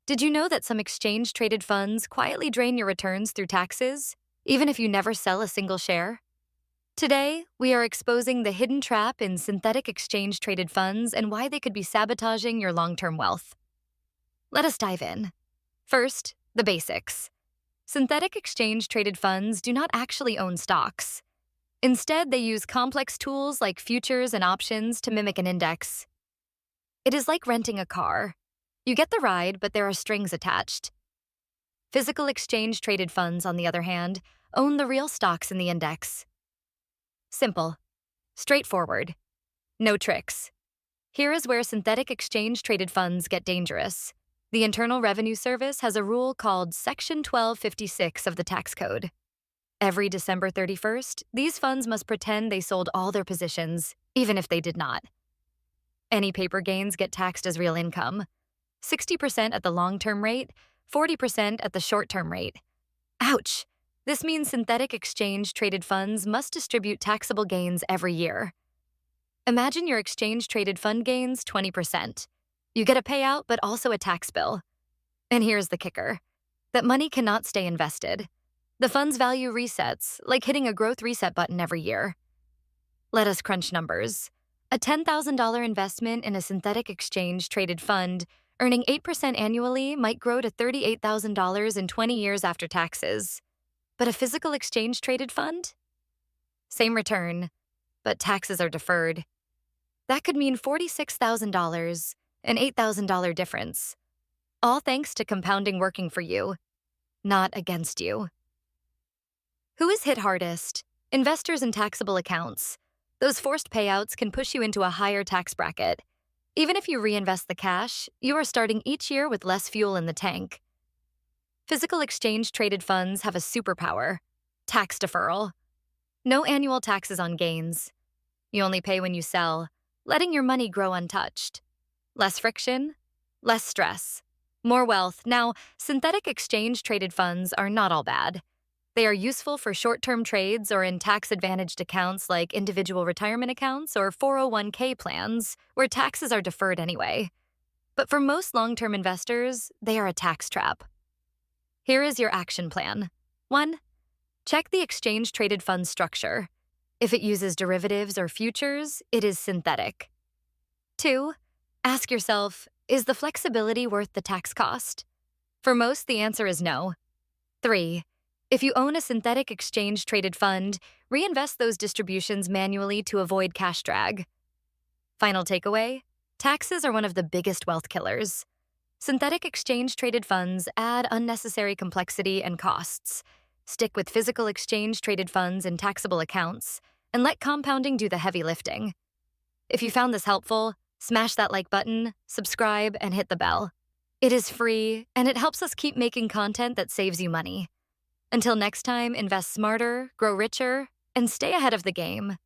Did you know that some exchange-traded funds quietly drain your returns through taxes, even if you never sell a single share? Today, we are exposing the hidden trap in synthetic exchange-traded funds and why they could be sabotaging your long-term wealth. Let us dive in. First, the basics. Synthetic exchange-traded funds do not actually own stocks. Instead, they use complex tools like futures and options to mimic an index. It is like renting a car. You get the ride, but there are strings attached. Physical exchange-traded funds, on the other hand, own the real stocks in the index. Simple. Straightforward. No tricks. Here is where synthetic exchange-traded funds get dangerous. The Internal Revenue Service has a rule called Section 1256 of the tax code. Every December 31st, these funds must pretend they sold all their positions, even if they did not. Any paper gains get taxed as real income. 60% at the long-term rate, 40% at the short-term rate. Ouch! This means synthetic exchange-traded funds must distribute taxable gains every year. Imagine your exchange-traded fund gains 20%. You get a payout, but also a tax bill. And here's the kicker: that money cannot stay invested. The fund's value resets, like hitting a growth reset button every year. Let us crunch numbers. A $10,000 investment in a synthetic exchange-traded fund earning 8% annually might grow to $38,000 in 20 years after taxes. But a physical exchange-traded fund? Same return, but taxes are deferred. That could mean $46,000, an $8,000 difference. All thanks to compounding working for you, not against you. Who is hit hardest? Investors in taxable accounts. Those forced payouts can push you into a higher tax bracket. Even if you reinvest the cash, you are starting each year with less fuel in the tank. Physical exchange-traded funds have a superpower: tax deferral. No annual taxes on gains. You only pay when you sell, letting your money grow untouched. Less friction, less stress, more wealth. Now, synthetic exchange-traded funds are not all bad. They are useful for short-term trades or in tax-advantaged accounts like individual retirement accounts or 401k plans, where taxes are deferred anyway. But for most long-term investors, they are a tax trap. Here is your action plan. 1. Check the exchange-traded fund structure. If it uses derivatives or futures, it is synthetic. 2. Ask yourself, is the flexibility worth the tax cost? For most, the answer is no. 3. If you own a synthetic exchange-traded fund, reinvest those distributions manually to avoid cash drag. Final takeaway: taxes are one of the biggest wealth killers. Synthetic exchange-traded funds add unnecessary complexity and costs. Stick with physical exchange-traded funds in taxable accounts, and let compounding do the heavy lifting. If you found this helpful, smash that like button, subscribe, and hit the bell. It is free, and it helps us keep making content that saves you money. Until next time, invest smarter, grow richer, and stay ahead of the game.